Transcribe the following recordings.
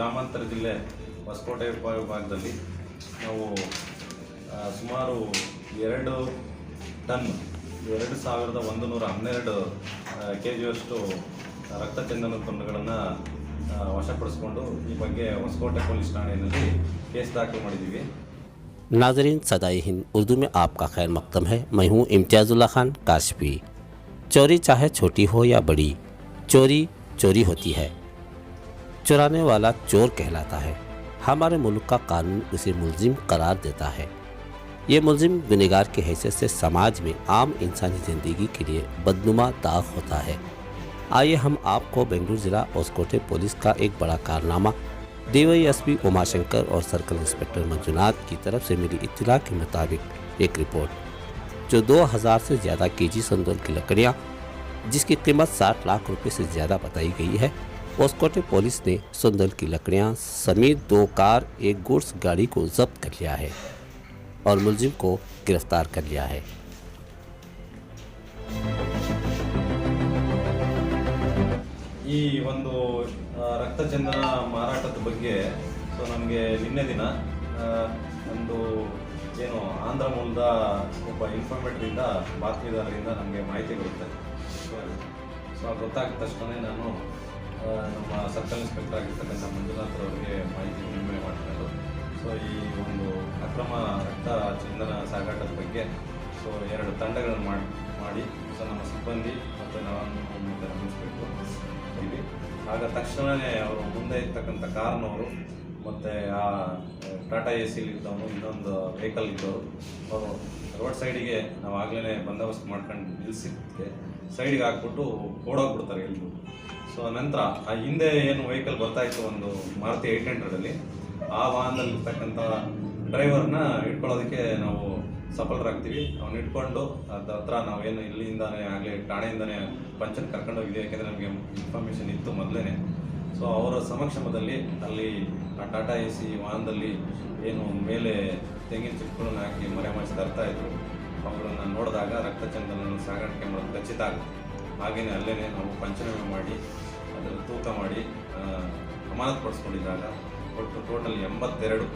ಗ್ರಾಮಾಂತರ ಜಿಲ್ಲೆ ಹೊಸಕೋಟೆ ಉಪವಿಭಾಗದಲ್ಲಿ ನಾವು ಸುಮಾರು 2 ಟನ್ 2112 kgಯಷ್ಟು ರಕ್ತಚಂದನ ತುಂಡುಗಳನ್ನು ವಶಪಡಿಸಿಕೊಂಡು ಈ ಬಗ್ಗೆ ಹೊಸಕೋಟೆ ಪೊಲೀಸ್ ಠಾಣೆಯಲ್ಲಿ ಕೇಸ್ ದಾಖಲು ಮಾಡಿದ್ದೀವಿ। नाजरीन सदाई हिंद उर्दू में आपका खैर मकदम है। मैं हूँ इम्तियाजुल्लाह खान काशफी। चोरी चाहे छोटी हो या बड़ी, चोरी चोरी होती है। चुराने वाला चोर कहलाता है। हमारे मुल्क का कानून उसे मुलजिम करार देता है। ये मुलजिम गुनहगार की हैसियत से समाज में आम इंसानी ज़िंदगी के लिए बदनुमा दाग होता है। आइए हम आपको बेंगलुरु ज़िला होसकोटे पुलिस का एक बड़ा कारनामा DYSP उमाशंकर और सर्कल इंस्पेक्टर मंजुनाथ की तरफ से मिली इत्तला के मुताबिक एक रिपोर्ट, जो 2000 से ज़्यादा केजी संदूल की लकड़ियाँ जिसकी कीमत 60 लाख रुपए से ज़्यादा बताई गई है। होसकोटे पुलिस ने संदूल की लकड़ियाँ समेत 2 कार, एक गुड्स गाड़ी को जब्त कर लिया है और मुलजिम को गिरफ्तार कर लिया है। ಈ ಒಂದು ರಕ್ತಚಂದನ ಮಾರಾಟದ ಬಗ್ಗೆ ನಮಗೆ ನಿನ್ನೆ ದಿನ ಒಂದು ಏನು ಆಂಧ್ರ ಮೂಲದ ಒಬ್ಬ ಇನ್ಫಾರ್ಮೇಟರಿಂದ ಬಾತ್ಮೀದಾರರಿಂದ ನಮಗೆ ಮಾಹಿತಿ ಬರುತ್ತೆ। ಸೊ ಗೊತ್ತಾದ ತಕ್ಷಣ ನಾನು ನಮ್ಮ ಸರ್ಕಲ್ ಇನ್ಸ್ಪೆಕ್ಟರ್ ಆಗಿರ್ತಕ್ಕಂಥ ಮಂಜುನಾಥ್ ಅವರಿಗೆ ಮಾಹಿತಿ ವಿನಿಮಯ ಮಾಡ್ಕೊಂಡು ಈ ಒಂದು ಅಕ್ರಮ ರಕ್ತಚಂದನ ಸಾಗಾಟದ ಬಗ್ಗೆ 2 ತಂಡಗಳನ್ನು ಮಾಡಿ ನಮ್ಮ ಸಿಬ್ಬಂದಿ ಮತ್ತು ನಾನು ಮತ್ತು ನಮ್ಮ ಇನ್ಸ್ಪೆಕ್ಟರ್ ಇದ್ದೀವಿ। ಆಗ ತಕ್ಷಣವೇ ಅವರು ಮುಂದೆ ಇರ್ತಕ್ಕಂಥ ಕಾರ್ನವರು ಮತ್ತು ಆ ಟಾಟಾ AC ಇದ್ದವನು ಇನ್ನೊಂದು ವೆಹಿಕಲ್ ಇದ್ದವರು ಅವರು ರೋಡ್ ಸೈಡಿಗೆ ನಾವು ಆಗಲೇ ಬಂದೋಬಸ್ತ್ ಮಾಡ್ಕೊಂಡು ನಿಲ್ಲಿಸಿದ್ದಕ್ಕೆ ಸೈಡಿಗೆ ಹಾಕ್ಬಿಟ್ಟು ಓಡೋಗ್ಬಿಡ್ತಾರೆ ಎಲ್ರು। ಸೊ ನಂತರ ಆ ಹಿಂದೆ ಏನು ವೆಹಿಕಲ್ ಬರ್ತಾಯಿತ್ತು ಒಂದು ಮಾರುತಿ 800 ಆ ವಾಹನದಲ್ಲಿರ್ತಕ್ಕಂಥ ಡ್ರೈವರ್ನ ಇಟ್ಕೊಳ್ಳೋದಕ್ಕೆ ನಾವು ಸಫಲರಾಗ್ತೀವಿ। ಅವ್ನು ಇಟ್ಕೊಂಡು ಅದ್ರ ಹತ್ರ ನಾವೇನು ಇಲ್ಲಿಂದಾನೇ ಆಗಲಿ ಠಾಣೆಯಿಂದನೇ ಪಂಚನ್ ಕರ್ಕೊಂಡು ಹೋಗಿದ್ದೀವಿ, ಯಾಕೆಂದರೆ ನಮಗೆ ಇನ್ಫಾರ್ಮೇಷನ್ ಇತ್ತು ಮೊದಲೇ। ಸೊ ಅವರ ಸಮಕ್ಷಮದಲ್ಲಿ ಅಲ್ಲಿ ಆ ಟಾಟಾ AC ವಾಹನದಲ್ಲಿ ಏನು ಮೇಲೆ ತೆಂಗಿನ ಚಿಪ್ಪುಗಳನ್ನು ಹಾಕಿ ಮರೆಮಾಚಿ ತರ್ತಾಯಿದ್ರು, ಅವುಗಳನ್ನು ನೋಡಿದಾಗ ರಕ್ತಚಂದನ ಸಾಗಾಣಿಕೆ ಮಾಡೋದು ಖಚಿತ ಆಗುತ್ತೆ। ಹಾಗೆಯೇ ಅಲ್ಲೇ ನಾವು ಪಂಚನಾಮೆ ಮಾಡಿ ಅದರ ತೂಕ ಮಾಡಿ ಅಮಾನತು ಪಡಿಸ್ಕೊಂಡಿದ್ದಾಗ ಒಟ್ಟು ಟೋಟಲ್ 82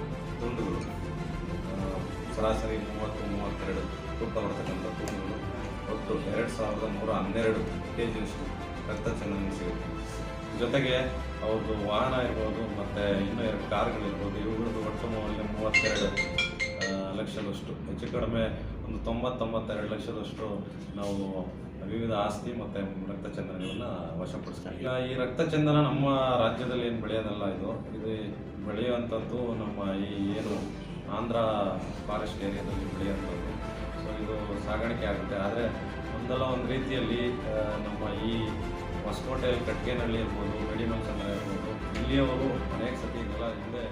ತುಂಡುಗಳು, ಸರಾಸರಿ 30-32 ತೂಕ ಬರ್ತಕ್ಕಂಥ ತುಂಡುಗಳು, ಒಟ್ಟು 2112 kgಯಷ್ಟು ರಕ್ತಚಂದನ ಸಿಗುತ್ತೆ। ಜೊತೆಗೆ ಅವ್ರದ್ದು ವಾಹನ ಇರ್ಬೋದು ಮತ್ತು ಇನ್ನೂ 2 ಕಾರ್ಗಳಿರ್ಬೋದು, ಇವುಗಳದ್ದು ಒಟ್ಟು ಮೌಲ್ಯ 32 ಲಕ್ಷದಷ್ಟು, ಹೆಚ್ಚು ಕಡಿಮೆ ಒಂದು 90-92 ಲಕ್ಷದಷ್ಟು ನಾವು ವಿವಿಧ ಆಸ್ತಿ ಮತ್ತು ರಕ್ತಚಂದನಗಳನ್ನು ವಶಪಡಿಸ್ತೀವಿ। ಈಗ ಈ ರಕ್ತಚಂದನ ನಮ್ಮ ರಾಜ್ಯದಲ್ಲಿ ಏನು ಬೆಳೆಯೋದಲ್ಲ, ಇದು ಬೆಳೆಯುವಂಥದ್ದು ನಮ್ಮ ಈ ಏನು ಆಂಧ್ರ ಫಾರೆಸ್ಟ್ ಏರಿಯಾದಲ್ಲಿ ಬೆಳೆಯುವಂಥದ್ದು। ಸೊ ಇದು ಸಾಗಾಣಿಕೆ ಆಗುತ್ತೆ, ಆದರೆ ಒಂದಲ್ಲ ಒಂದು ರೀತಿಯಲ್ಲಿ ನಮ್ಮ ಈ ಹೊಸಕೋಟೆ ಕಟ್ಗೆನಹಳ್ಳಿ ಇರ್ಬೋದು, ಮೆಡಿಮನ್ಸ್ ಇರ್ಬೋದು, ಇಲ್ಲಿಯವರು ಅನೇಕ ಸತಿ ಇದೆಲ್ಲ ಹಿಂದೆ